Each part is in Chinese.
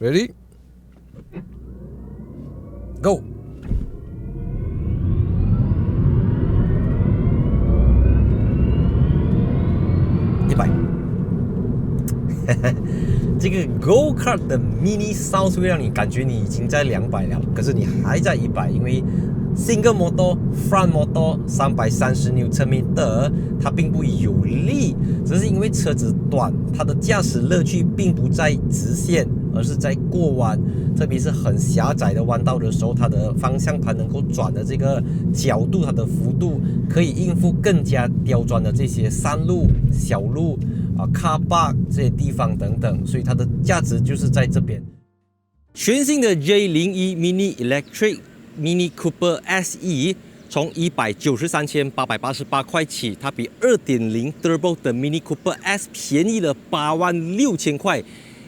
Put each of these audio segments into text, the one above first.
Ready? Go! 100。这个 Go Kart 的 Mini Sound 会让你感觉你已经在200了，可是你还在100，因为 Single Motor Front Motor 330 Nm， 它并不有力，只是因为车子短，它的驾驶乐趣并不在直线，而是在过弯，特别是很狭窄的弯道的时候，它的方向盘能够转的这个角度，它的幅度可以应付更加刁钻的这些山路、小路car park 这些地方等等，所以它的价值就是在这边。全新的 J01 Mini Electric Mini Cooper SE 从193,888块起，它比 2.0 Turbo 的 Mini Cooper S 便宜了86,000块。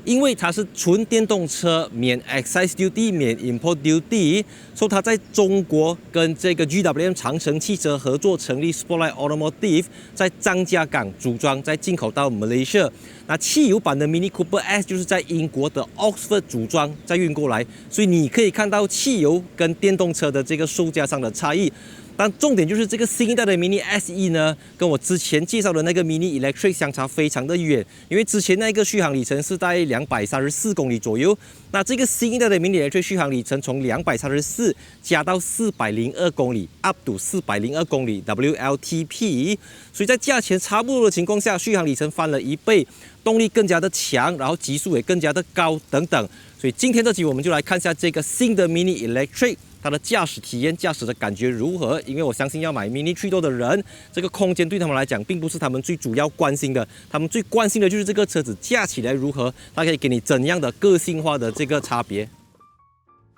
因为它是纯电动车，免 excise duty， 免 import duty， 所以它在中国跟这个 GWM 长城汽车合作成立 Spotlight Automotive， 在张家港组装，再进口到 Malaysia。那汽油版的 Mini Cooper S 就是在英国的 Oxford 组装，再运过来，所以你可以看到汽油跟电动车的这个售价上的差异。但重点就是这个新一代的 Mini SE 呢，跟我之前介绍的那个 Mini Electric 相差非常的远，因为之前那个续航里程是在234公里左右，那这个新一代的 Mini Electric 续航里程从234加到402公里 ，up to 402公里 WLTP， 所以在价钱差不多的情况下，续航里程翻了1倍，动力更加的强，然后极速也更加的高等等。所以今天这集我们就来看一下这个新的 Mini Electric。它的驾驶体验、驾驶的感觉如何？因为我相信要买 Mini 3 Door 的人，这个空间对他们来讲并不是他们最主要关心的，他们最关心的就是这个车子驾起来如何，它可以给你怎样的个性化的这个差别。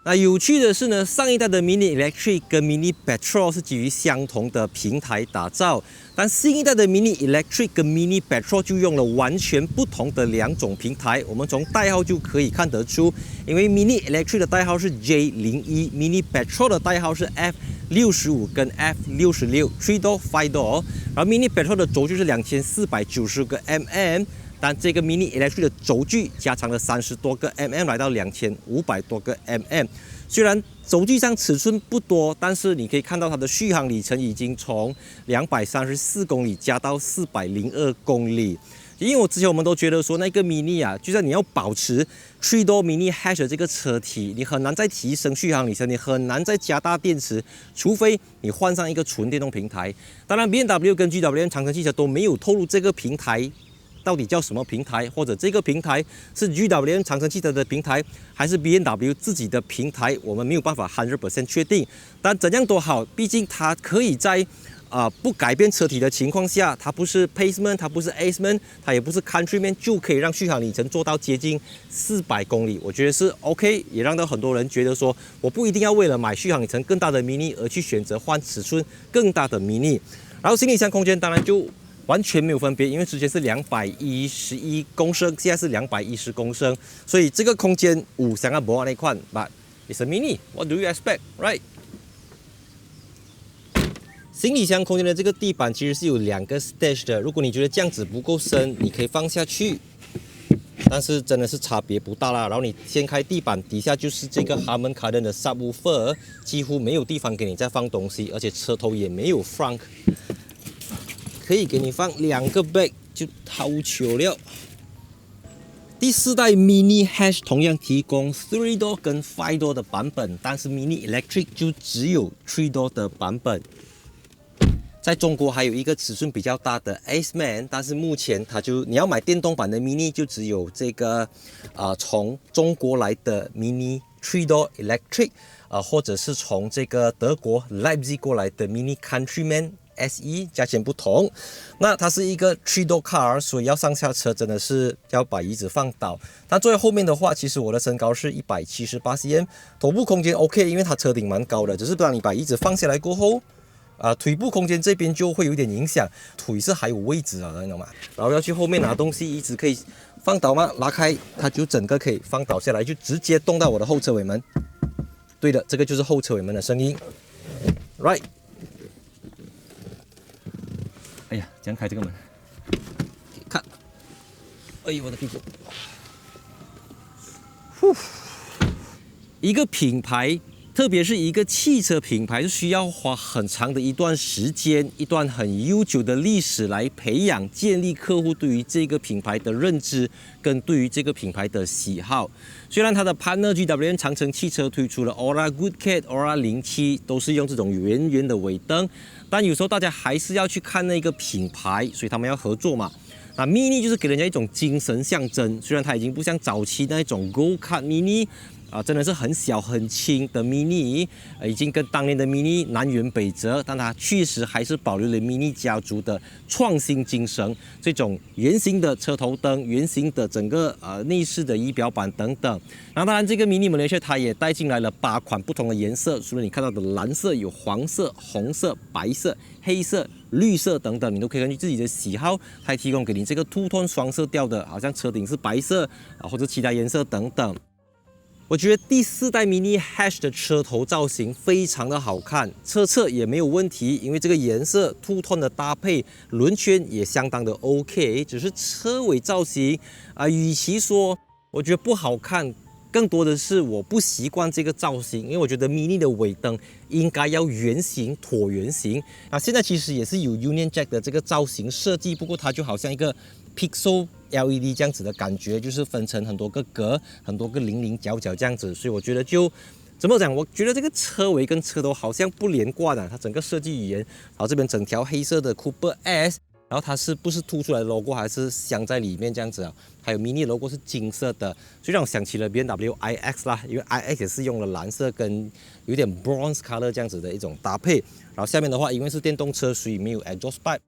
那有趣的是呢，上一代的 Mini Electric 跟 Mini Petrol 是基于相同的平台打造，但新一代的 Mini Electric 跟 Mini Petrol 就用了完全不同的2种平台。我们从代号就可以看得出，因为 Mini Electric 的代号是 J01，Mini Petrol 的代号是 F65 跟 F66 3 Door 5 Door， 然后 Mini Petrol 的轴距是2490个 mm。但这个 Mini Electric 的轴距加长了30多个 mm， 来到2500多个 mm。虽然轴距上尺寸不多，但是你可以看到它的续航里程已经从234公里加到402公里。因为我之前我们都觉得说那个 Mini 啊，就算你要保持 3 Door Mini Hatch 的这个车体，你很难再提升续航里程，你很难再加大电池，除非你换上一个纯电动平台。当然 BMW 跟 GWM 长城汽车都没有透露这个平台到底叫什么平台，或者这个平台是 GWM 长城汽车的平台，还是 BMW 自己的平台，我们没有办法 100% 确定。但怎样都好，毕竟它可以在不改变车体的情况下，它不是 Paceman， 它不是 Aceman， 它也不是 Countryman， 就可以让续航里程做到接近400公里，我觉得是 OK， 也让到很多人觉得说，我不一定要为了买续航里程更大的 Mini 而去选择换尺寸更大的 Mini。然后行李箱空间当然就完全没有分别，因为之前是211公升，现在是210公升，所以这个空间想要无那款 ，but it's a mini. What do you expect, right? 行李箱空间的这个地板其实是有2个 stage 的，如果你觉得这样子不够深，你可以放下去，但是真的是差别不大啦。然后你掀开地板，底下就是这个 Harman Kardon 的 subwoofer， 几乎没有地方给你再放东西，而且车头也没有 frunk。可以给你放2个 bag 就好球了。第4代 Mini Hatch 同样提供3 Door 跟5 Door 的版本，但是 Mini Electric 就只有3 Door 的版本。在中国还有一个尺寸比较大的 Aceman， 但是目前你要买电动版的 Mini 就只有这个从中国来的 Mini 3 Door Electric， 或者是从这个德国 Leipzig 过来的 Mini Countryman SE， 价钱不同。那它是一个 3 Door car， 所以要上下车真的是要把椅子放倒。但坐在后面的话，其实我的身高是178 cm， 头部空间 OK， 因为它车顶蛮高的，只是当你把椅子放下来过后，腿部空间这边就会有点影响，腿是还有位置的，你懂吗？然后要去后面拿东西，椅子可以放倒吗？拉开它就整个可以放倒下来，就直接动到我的后车尾门。对的，这个就是后车尾门的声音 ，right。哎呀，怎样开这个门？看，哎呦我的屁股！一个品牌，特别是一个汽车品牌，是需要花很长的一段时间、一段很悠久的历史来培养、建立客户对于这个品牌的认知跟对于这个品牌的喜好。虽然它的 partner GWM 长城汽车推出了 Aura Goodcat、Aura 07，都是用这种圆圆的尾灯，但有时候大家还是要去看那个品牌，所以他们要合作嘛。那 Mini 就是给人家一种精神象征，虽然它已经不像早期那种 Go Kart Mini。真的是很小很轻的 Mini，已经跟当年的 Mini 南辕北辙，但它确实还是保留了 Mini 家族的创新精神，这种圆形的车头灯、圆形的整个内饰的仪表板等等。然后当然这个 Mini Malaysia 它也带进来了8款不同的颜色，除了你看到的蓝色，有黄色、红色、白色、黑色、绿色等等，你都可以根据自己的喜好，它提供给你这个two tone双色调的，好像车顶是白色或者其他颜色等等。我觉得第4代 Mini Hash 的车头造型非常的好看，车侧也没有问题，因为这个颜色two tone的搭配，轮圈也相当的 OK。只是车尾造型与其说我觉得不好看，更多的是我不习惯这个造型，因为我觉得 Mini 的尾灯应该要圆形、椭圆形。那现在其实也是有 Union Jack 的这个造型设计，不过它就好像一个 Pixel LED 这样子的感觉，就是分成很多个格、很多个棱棱角角这样子，所以我觉得就怎么讲？我觉得这个车尾跟车头好像不连贯的，它整个设计语言，然后这边整条黑色的 Cooper S， 然后它是不是凸出来的 logo， 还是镶在里面这样子啊？还有 Mini logo 是金色的，所以让我想起了 BMW iX 啦，因为 iX 也是用了蓝色跟有点 bronze color 这样子的一种搭配。然后下面的话，因为是电动车，所以没有 exhaust pipe。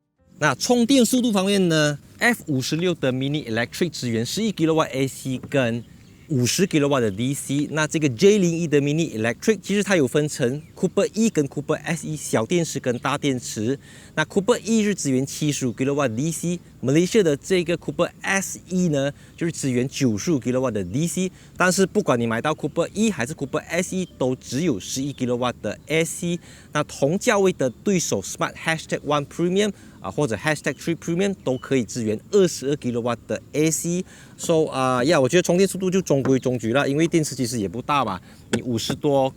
那充电速度方面呢 ，F56 的 Mini Electric 支援11 kW AC 跟50 kW 的 DC。那这个 J01 的 Mini Electric 其实它有分成 Cooper E 跟 Cooper SE 小电池跟大电池。那 Cooper E 是支援75 kW DC，Malaysia 的这个 Cooper SE 呢就是支援95 kW 的 DC。但是不管你买到 Cooper E 还是 Cooper SE， 都只有11 kW 的 AC。那同价位的对手 Smart #1 Premium。或者 #3 Premium 都可以支援22 kW 的 AC。So 我觉得充电速度就中规中矩了，因为电池其实也不大嘛，你54.2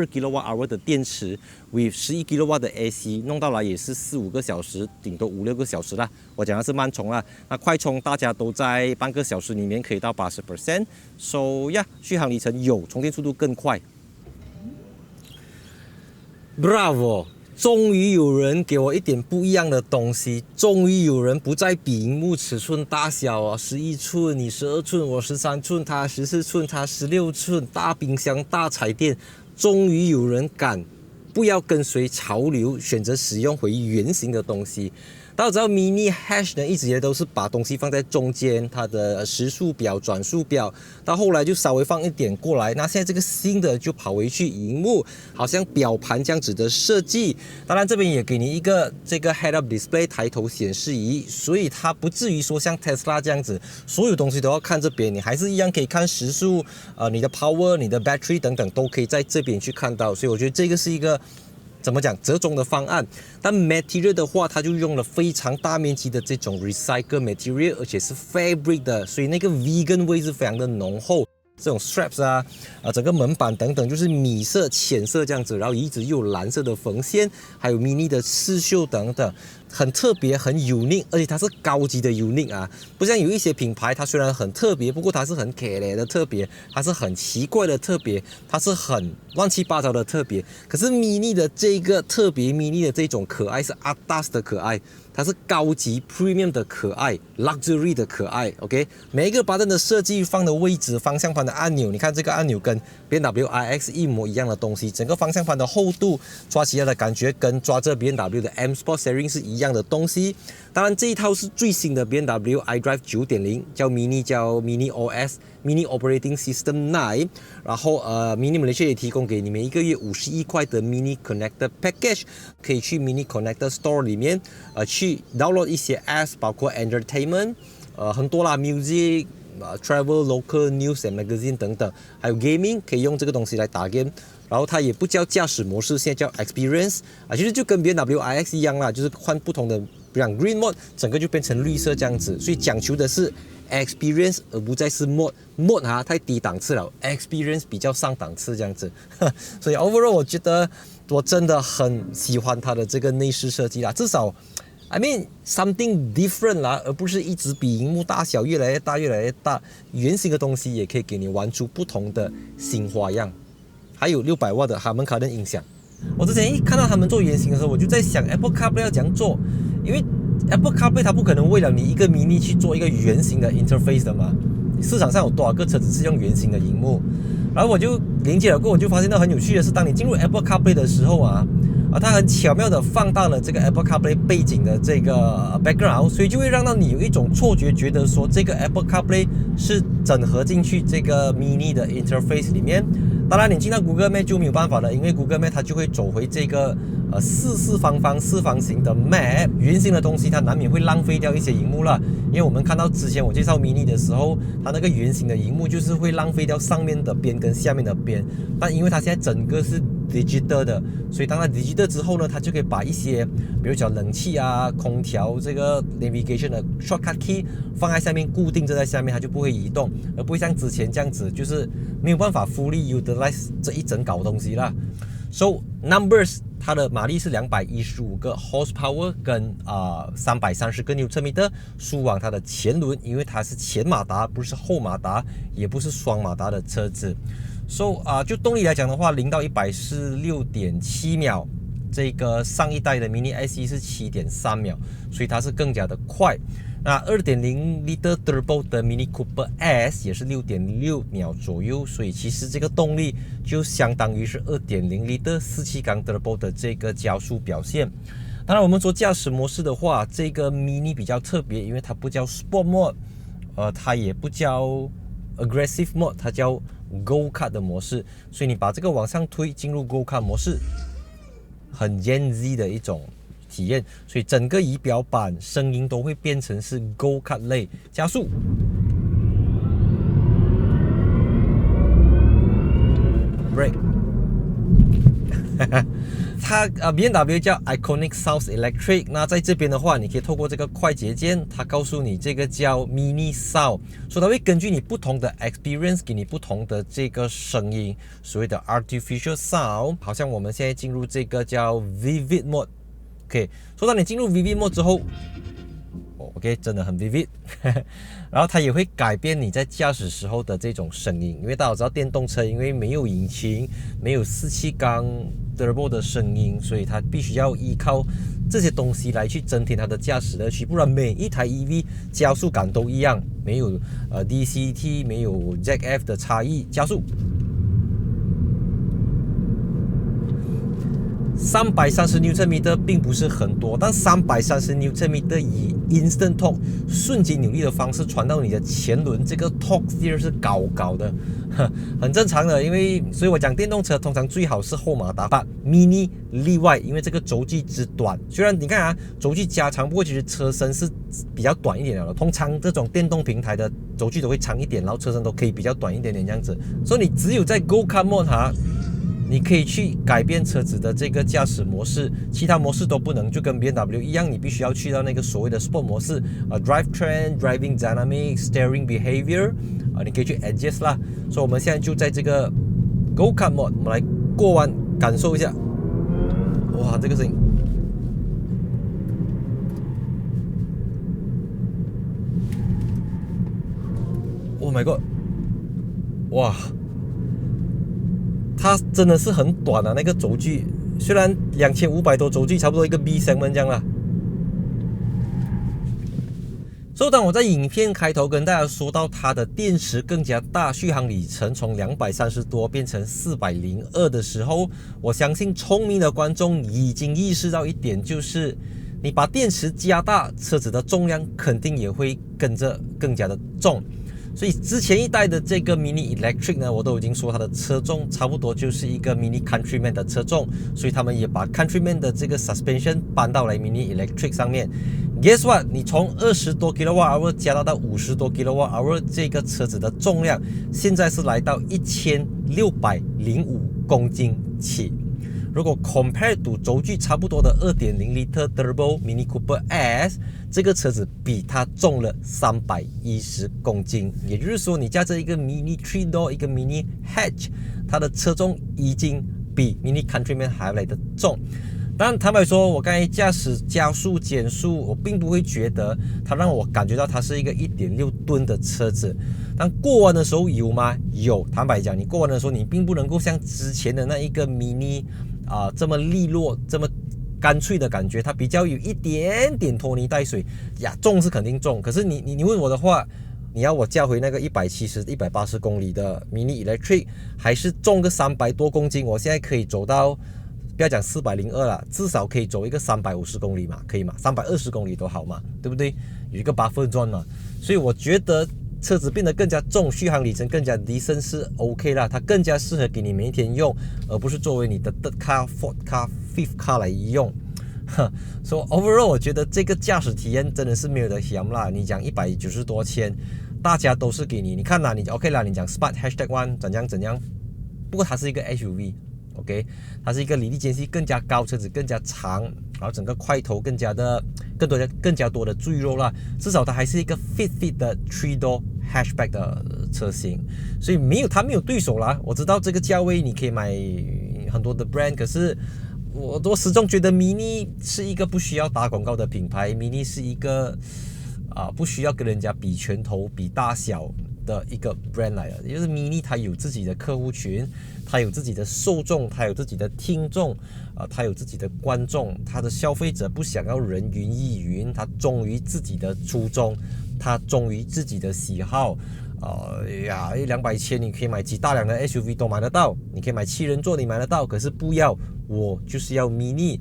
kWh 的电池 with 11 kW 的 AC 弄到来也是4-5个小时，顶多5-6个小时啦。我讲的是慢充啦，那快充大家都在半个小时里面可以到 80%。So 续航里程有，充电速度更快。Bravo！终于有人给我一点不一样的东西，终于有人不再比荧幕尺寸大小11寸，你12寸，我13寸，他14寸，他16寸，大冰箱、大彩电，终于有人敢不要跟随潮流，选择使用回原形的东西。大家知道 Mini Hash 呢，一直以来都是把东西放在中间，它的时速表、转速表，到后来就稍微放一点过来。那现在这个新的就跑回去荧幕，好像表盘这样子的设计。当然这边也给你一个这个 Head-Up Display 抬头显示仪，所以它不至于说像 Tesla 这样子，所有东西都要看这边，你还是一样可以看时速，你的 Power、你的 Battery 等等都可以在这边去看到。所以我觉得这个是一个。怎么讲折中的方案？但 material 的话，它就用了非常大面积的这种 recycle material， 而且是 fabric 的，所以那个 vegan 味是非常的浓厚。这种 straps 整个门板等等就是米色、浅色这样子，然后一直又有蓝色的缝线，还有 mini 的刺绣等等，很特别，很 unique， 而且它是高级的 unique 不像有一些品牌，它虽然很特别，不过它是很可怜的特别，它是很奇怪的特别，它是很乱七八糟的特别。可是 mini 的这个特别 mini 的这种可爱是 atas 的可爱。它是高级 premium 的可爱 luxury 的可爱 OK， 每一个 button 的设计放的位置，方向盘的按钮，你看这个按钮跟 BMW iX 一模一样的东西，整个方向盘的厚度抓起来的感觉跟抓着 BMW 的 M Sport Steering 是一样的东西。当然这一套是最新的 BMW iDrive 9.0， 叫 Mini OS。Mini Operating System 9， 然后Mini Malaysia 也提供给你们1个月51块的 Mini Connector Package， 可以去 Mini Connector Store 里面去 download 一些 apps， 包括 Entertainment， 很多啦 Music、Travel、Local News and Magazine 等等，还有 Gaming 可以用这个东西来打 game。然后它也不叫驾驶模式，现在叫 Experience 其实就跟 BMW iX 一样啦，就是换不同的，比如讲 Green Mode， 整个就变成绿色这样子，所以讲求的是 experience 而不再是 mode 太低档次了 ，experience 比较上档次这样子。所以 overall 我觉得我真的很喜欢它的这个内饰设计啦，至少 I mean something different 啦，而不是一直比荧幕大小越来越大越来越大，圆形的东西也可以给你玩出不同的新花样。还有600瓦的哈曼卡顿音响。我之前一看到他们做圆形的时候，我就在想 Apple CarPlay 要怎样做，因为 Apple CarPlay 它不可能为了你一个 mini 去做一个圆形的 interface 的嘛。市场上有多少个车子是用圆形的荧幕？然后我就连接了过后，我就发现到很有趣的是，当你进入 Apple CarPlay 的时候它很巧妙的放大了这个 Apple CarPlay 背景的这个 background， 所以就会让到你有一种错觉，觉得说这个 Apple CarPlay 是整合进去这个 mini 的 interface 里面。当然，你进到 Google Map 就没有办法了，因为 Google Map 它就会走回这个四方形的 map， 圆形的东西它难免会浪费掉一些荧幕了。因为我们看到之前我介绍 mini 的时候，它那个圆形的荧幕就是会浪费掉上面的边跟下面的边，但因为它现在整个是 digital 的，所以当它 digital 之后呢，它就可以把一些比如讲冷气空调这个 navigation 的 shortcut key 放在下面，固定着在下面，它就不会移动，而不会像之前这样子就是没有办法 fully utilize 这一整搞东西啦。So numbers 它的马力是215个 horsepower 跟330个 Nm， 输往它的前轮，因为它是前马达，不是后马达，也不是双马达的车子。So 就动力来讲的话，0到100是 6.7 秒，这个上一代的 Mini SE 是 7.3 秒，所以它是更加的快。那 2.0L Turbo 的 Mini Cooper S 也是 6.6 秒左右，所以其实这个动力就相当于是 2.0L 4气缸 Turbo 的这个加速表现。当然我们说驾驶模式的话，这个 Mini 比较特别，因为它不叫 Sport Mode， 它也不叫 Aggressive Mode， 它叫 Go Kart 的模式，所以你把这个往上推进入 Go Kart 模式，很 Gen Z 的一种体验，所以整个仪表板声音都会变成是 Go Kart 类加速。Brake 它BMW 叫 Iconic Sounds Electric， 那在这边的话，你可以透过这个快捷键，它告诉你这个叫 Mini Sound， 所以它会根据你不同的 experience 给你不同的这个声音，所谓的 Artificial Sound。好像我们现在进入这个叫 Vivid Mode。OK， 说到你进入 Vivid Mode 之后，OK， 真的很 vivid 然后它也会改变你在驾驶时候的这种声音，因为大家知道电动车因为没有引擎，没有4气缸 Turbo 的声音，所以它必须要依靠这些东西来去增添它的驾驶乐趣，不然每一台 EV 加速感都一样，没有DCT， 没有 Jack F 的差异，加速。330 Nm 并不是很多，但330 Nm 以 instant torque 瞬间扭力的方式传到你的前轮，这个 torque steer 是高的，很正常的。因为所以我讲电动车通常最好是后马达把 Mini 例外，因为这个轴距之短。虽然你看轴距加长，不过其实车身是比较短一点的。通常这种电动平台的轴距都会长一点，然后车身都可以比较短一点点这样子。所以你只有在 Go Kart Mode你可以去改变车子的这个驾驶模式，其他模式都不能，就跟 BMW 一样，你必须要去到那个所谓的 Sport 模式，Drive Train、Driving Dynamics、Steering Behavior，你可以去 adjust 啦。所以我们现在就在这个 Go Kart Mode， 我们来过弯感受一下。哇，这个声音 ！Oh my god！ 哇！它真的是很短那个轴距，虽然2500多轴距，差不多一个 B segment 这样啦。所以当我在影片开头跟大家说到它的电池更加大，续航里程从230多变成402的时候，我相信聪明的观众已经意识到一点，就是你把电池加大，车子的重量肯定也会跟着更加的重。所以之前一代的这个 Mini Electric 呢，我都已经说它的车重差不多就是一个 Mini Countryman 的车重，所以他们也把 Countryman 的这个 suspension 搬到来 Mini Electric 上面。Guess what？ 你从20多 kWh 加到50多 kWh， 这个车子的重量现在是来到1605公斤起。如果 compare to 轴距差不多的 2.0L Turbo Mini Cooper S， 这个车子比它重了310公斤，也就是说你驾着一个 Mini 3-door 一个 Mini Hatch， 它的车重已经比 Mini Countryman 还来得重。但坦白说，我刚才驾驶加速减速，我并不会觉得它让我感觉到它是一个 1.6 吨的车子。但过弯的时候有吗？有。坦白讲，你过弯的时候，你并不能够像之前的那一个 Mini 这么利落、这么干脆的感觉，它比较有一点点拖泥带水呀。重是肯定重，可是你问我的话，你要我驾回那个170、180公里的 Mini Electric， 还是重个300多公斤？我现在可以走到。不要讲402了，至少可以走一个350公里嘛，可以吗？320公里都好嘛，对不对？有一个 buffer zone 嘛，所以我觉得车子变得更加重，续航里程更加decent是 OK 啦，它更加适合给你每一天用，而不是作为你的 third car、fourth car、fifth car 来用。所以 overall 我觉得这个驾驶体验真的是没有得嫌啦。你讲190多千，大家都是给你看啦，你 OK 啦，你讲 Smart #1 怎样，不过它是一个 SUV。OK， 它是一个离地间隙更加高，车子更加长，然后整个块头更加多的赘肉啦。至少它还是一个 fit 的 3-door hatchback 的车型，所以它没有对手啦。我知道这个价位你可以买很多的 brand， 可是我始终觉得 Mini 是一个不需要打广告的品牌 ，Mini 是一个不需要跟人家比拳头、比大小的一个 brand 来的，也就是 Mini 它有自己的客户群，它有自己的受众，它有自己的听众，它有自己的观众，它的消费者不想要人云亦云，它忠于自己的初衷，它忠于自己的喜好。200千你可以买几大辆的 SUV 都买得到，你可以买7人座你买得到，可是不要，我就是要 Mini。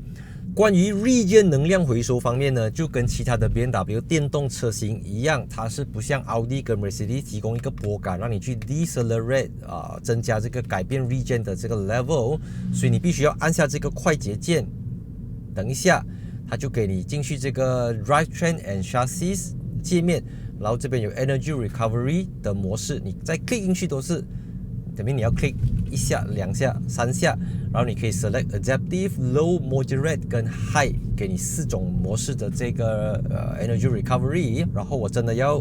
关于 Regen 能量回收方面呢，就跟其他的 BMW 电动车型一样，它是不像 Audi 跟 Mercedes 提供一个拨杆让你去 decelerate 增加这个改变 Regen 的这个 level， 所以你必须要按下这个快捷键，等一下它就给你进去这个 Drivetrain and Chassis 界面，然后这边有 Energy Recovery 的模式，你再 click 进去都是等于你要 click 1下、2下、3下，然后你可以 select Adaptive、Low、Moderate 跟 High， 给你4种模式的这个Energy Recovery。然后我真的要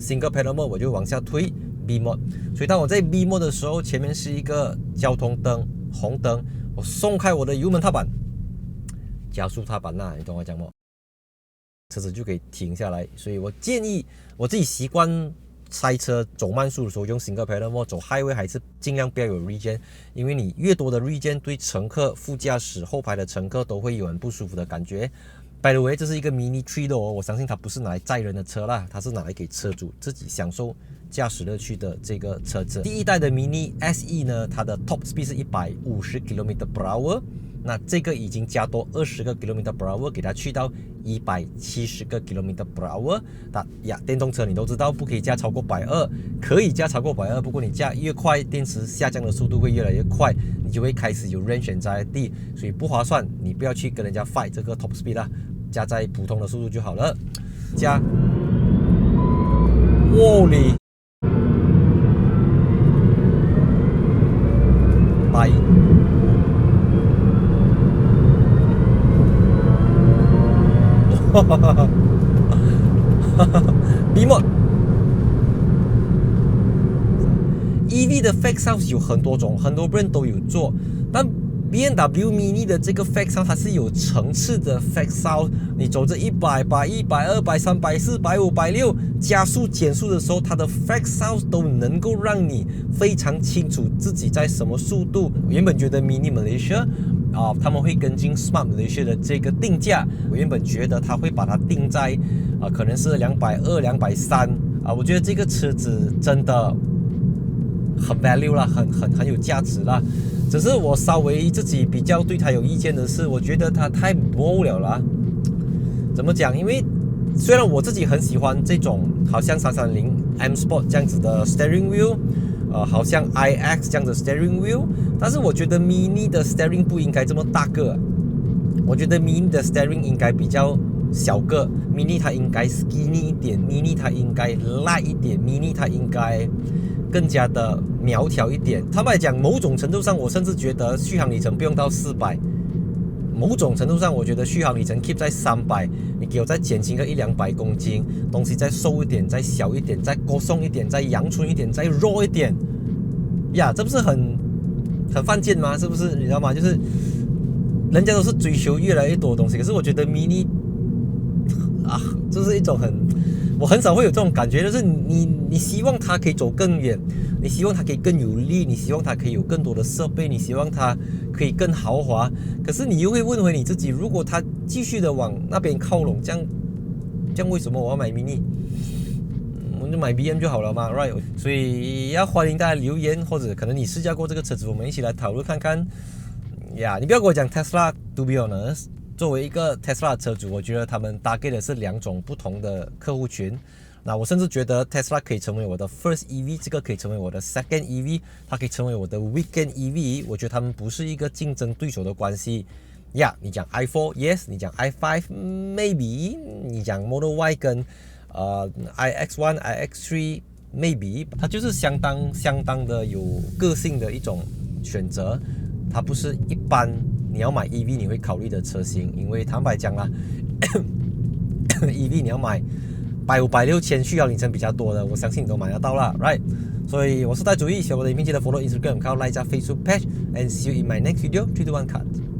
Single Pedal Mode， 我就往下推 B Mode。所以当我在 B Mode 的时候，前面是一个交通灯红灯，我松开我的油门踏板、加速踏板你懂我讲吗？车子就可以停下来。所以我建议我自己习惯塞车走慢速的时候用 Single Pedal Mode， 走 Highway 还是尽量不要有 Regen， 因为你越多的 Regen 对乘客、副驾驶、后排的乘客都会有很不舒服的感觉。By the way， 这是一个 Mini 3-door， 我相信它不是拿来载人的车啦，它是拿来给车主自己享受驾驶乐趣的这个车子。第一代的 Mini SE 呢，它的 Top Speed 是150 km/h， 那这个已经加多20个 km/h， 给它去到170个 km/h。电动车你都知道不可以加超过120，可以加超过120，不过你加越快，电池下降的速度会越来越快，你就会开始有 range anxiety， 所以不划算。你不要去跟人家 fight 这个 top speed 啦，加在普通的速度就好了。加，哇哩，拜。B Mode EV 的 Fake Sound 有很多种，很多 brand 都有做，但 BMW Mini 的这个 Fake Sound 它是有层次的 Fake Sound。你走着100、100、100、200、300、400、500、600加速减速的时候，它的 Fake Sound 都能够让你非常清楚自己在什么速度。我原本觉得 Mini Malaysia他们会跟进 Smart Malaysia 的这个定价，我原本觉得他会把它定在可能是220、230我觉得这个车子真的很 value 啦，很有价值啦。只是我稍微自己比较对它有意见的是，我觉得它太 bold 了啦。怎么讲？因为虽然我自己很喜欢这种好像330 M Sport 这样子的 steering wheel，好像 iX 这样的 steering wheel， 但是我觉得 Mini 的 steering 不应该这么大个。我觉得 Mini 的 steering 应该比较小个 ，Mini 它应该 skinny 一点 ，Mini 它应该 light 一点 ，Mini 它应该更加的苗条一点。坦白讲，某种程度上，我甚至觉得续航里程不用到400某种程度上，我觉得续航里程 keep 在300，你给我再减轻个100-200公斤，东西再瘦一点，再小一点，再高送一点，再阳春一点，再弱一点，呀，这不是很犯贱吗？是不是？你知道吗？就是人家都是追求越来越多的东西，可是我觉得 mini 就是一种我很少会有这种感觉，就是你希望它可以走更远，你希望它可以更有力，你希望它可以有更多的设备，你希望它可以更豪华，可是你又会问回你自己，如果它继续的往那边靠拢，这样为什么我要买 mini？我就买 BM 就好了嘛 ，right？ 所以要欢迎大家留言，或者可能你试驾过这个车子，我们一起来讨论看看。呀，你不要跟我讲 Tesla，to be honest。作为一个 Tesla 车主，我觉得他们target的是2种不同的客户群。那我甚至觉得 Tesla 可以成为我的 first EV， 这个可以成为我的 second EV， 它可以成为我的 weekend EV。我觉得他们不是一个竞争对手的关系。呀，你讲 i4 yes， 你讲 i5 maybe， 你讲 Model Y 跟iX1 iX3 maybe， 它就是相当的有个性的一种选择，它不是一般你要买 EV 你会考虑的车型，因为坦白讲啦EV 你要买150-6000续航里程比较多的，我相信你都买得到啦 right？ 所以我是戴主义，喜欢我的影片记得 follow Instagram， 看到 like 加 Facebook page， and see you in my next video。 3, 2, 1 cut。